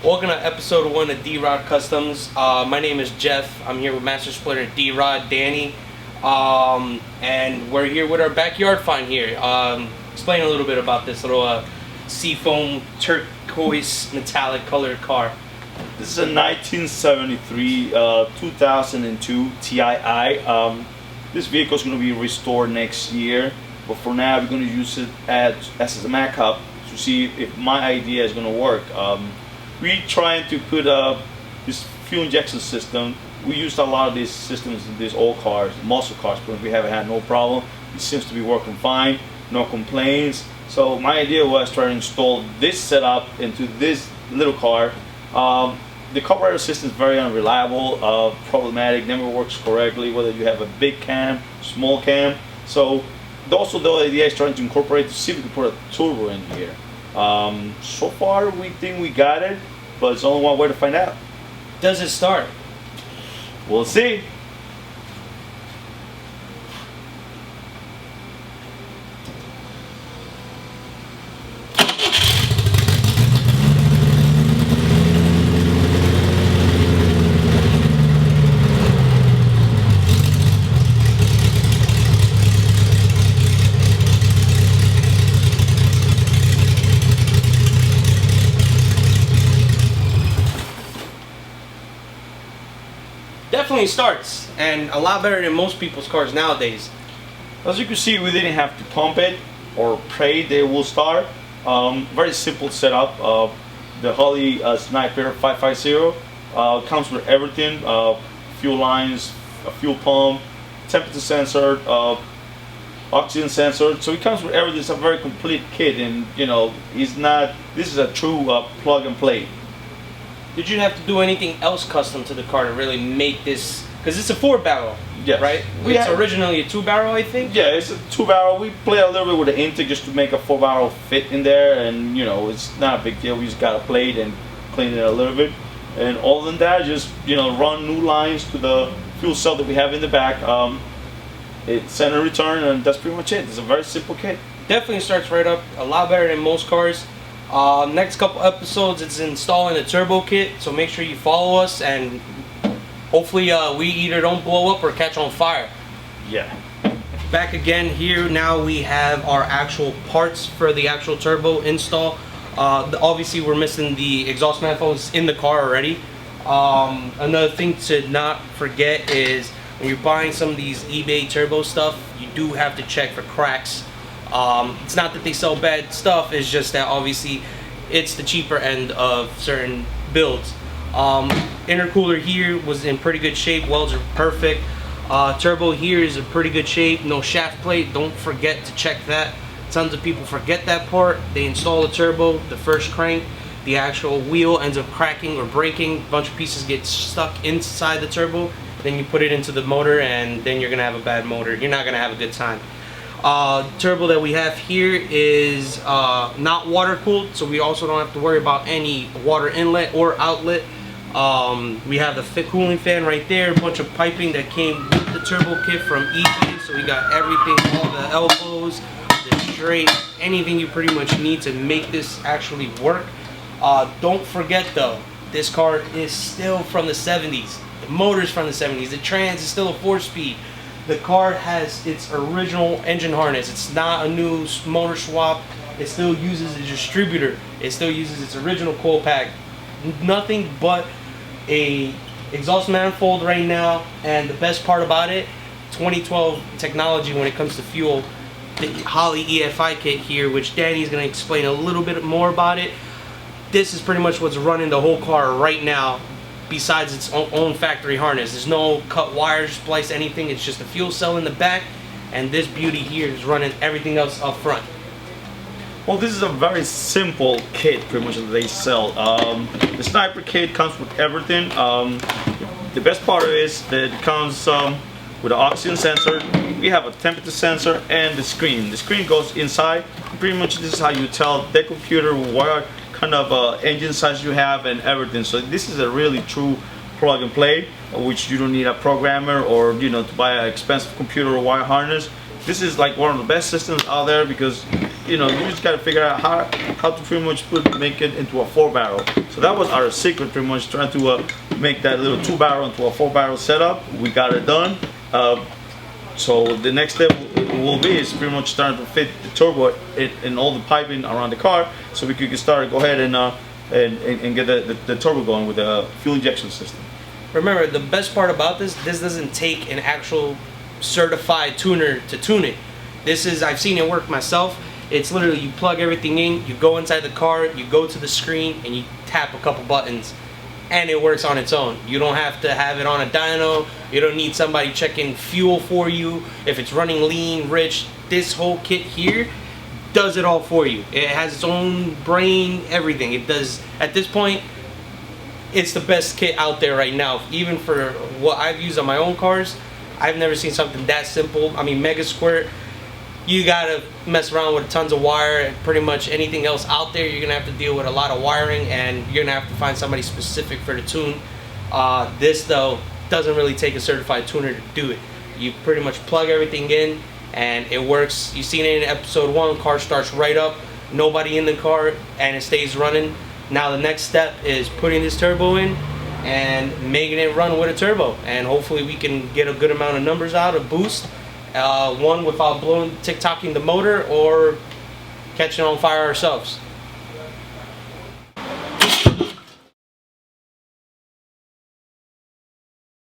Welcome to episode 1 of D-Rod Customs. My name is Jeff. I'm here with Master Splitter D-Rod, Danny, and we're here with our backyard find here. Explain a little bit about this little seafoam turquoise metallic colored car. This is a 1973 2002 Tii. This vehicle is going to be restored next year, but for now we're going to use it as a backup to see if my idea is going to work. We're trying to put this fuel injection system. We used a lot of these systems in these old cars, muscle cars, but we haven't had no problem. It seems to be working fine, no complaints. So my idea was try to install this setup into this little car. The carburetor system is very unreliable, problematic, never works correctly, whether you have a big cam, small cam. So also the idea is trying to incorporate to see if we can put a turbo in here. So far we think we got it, but it's only one way to find out. Does it start? We'll see. Definitely starts, and a lot better than most people's cars nowadays. As you can see, we didn't have to pump it or pray they will start. Very simple setup. The Holley Sniper 550 comes with everything: fuel lines, a fuel pump, temperature sensor, oxygen sensor. So it comes with everything. It's a very complete kit, and you know, it's not. This is a true plug and play. Did you have to do anything else custom to the car to really make this? Because it's a 4-barrel, yes. Right? It's originally a 2-barrel, I think. Yeah, it's a 2-barrel. We play a little bit with the intake just to make a 4-barrel fit in there, and you know, it's not a big deal. We just got to plate and clean it a little bit, and other than that, just run new lines to the fuel cell that we have in the back. It's send and return, and that's pretty much it. It's a very simple kit. Definitely starts right up. A lot better than most cars. Next couple episodes, it's installing the turbo kit, so make sure you follow us, and hopefully we either don't blow up or catch on fire. Yeah. Back again here. Now we have our actual parts for the actual turbo install. Obviously we're missing the exhaust manifolds in the car already. Another thing to not forget is when you're buying some of these eBay turbo stuff, you do have to check for cracks. It's not that they sell bad stuff, it's just that obviously it's the cheaper end of certain builds. Intercooler here was in pretty good shape, welds are perfect. Turbo here is in pretty good shape, no shaft plate, don't forget to check that. Tons of people forget that part. They install the turbo, the first crank, the actual wheel ends up cracking or breaking, a bunch of pieces get stuck inside the turbo, then you put it into the motor and then you're gonna have a bad motor, you're not gonna have a good time. Turbo that we have here is not water cooled, so we also don't have to worry about any water inlet or outlet. We have the cooling fan right there, a bunch of piping that came with the turbo kit from eBay, so we got everything, all the elbows, the straight, anything you pretty much need to make this actually work. Don't forget though, this car is still from the 70s, the motor's from the 70s, the trans is still a 4-speed. The car has its original engine harness. It's not a new motor swap. It still uses a distributor. It still uses its original coil pack. Nothing but a exhaust manifold right now. And the best part about it, 2012 technology when it comes to fuel. The Holley EFI kit here, which Danny's going to explain a little bit more about it. This is pretty much what's running the whole car right now. Besides its own factory harness, there's no cut wires, splice, anything. It's just a fuel cell in the back, and this beauty here is running everything else up front. Well, this is a very simple kit, pretty much that they sell. The Sniper kit comes with everything. The best part is that it comes with an oxygen sensor. We have a temperature sensor and the screen. The screen goes inside. Pretty much this is how you tell the computer what kind of engine size you have and everything. So this is a really true plug and play, which you don't need a programmer or to buy an expensive computer or wire harness. This is like one of the best systems out there because you just gotta figure out how to pretty much make it into a 4-barrel. So that was our secret, pretty much trying to make that little 2-barrel into a 4-barrel setup. We got it done. So the next step will be is pretty much starting to fit the turbo in all the piping around the car, so we could go ahead and get the turbo going with the fuel injection system. Remember, the best part about this doesn't take an actual certified tuner to tune it. I've seen it work myself. It's literally, you plug everything in, you go inside the car, you go to the screen, and you tap a couple buttons, and it works on its own. You don't have to have it on a dyno. You don't need somebody checking fuel for you. If it's running lean, rich, this whole kit here does it all for you. It has its own brain, everything. It does. At this point, it's the best kit out there right now. Even for what I've used on my own cars, I've never seen something that simple. I mean, Mega Squirt, you gotta mess around with tons of wire, and pretty much anything else out there, you're gonna have to deal with a lot of wiring, and you're gonna have to find somebody specific for the tune. This though doesn't really take a certified tuner to do it. You pretty much plug everything in, and it works. You've seen it in episode 1. Car starts right up, nobody in the car, and it stays running. Now the next step is putting this turbo in and making it run with a turbo, and hopefully we can get a good amount of numbers out, a boost. One without TikToking the motor or catching on fire ourselves.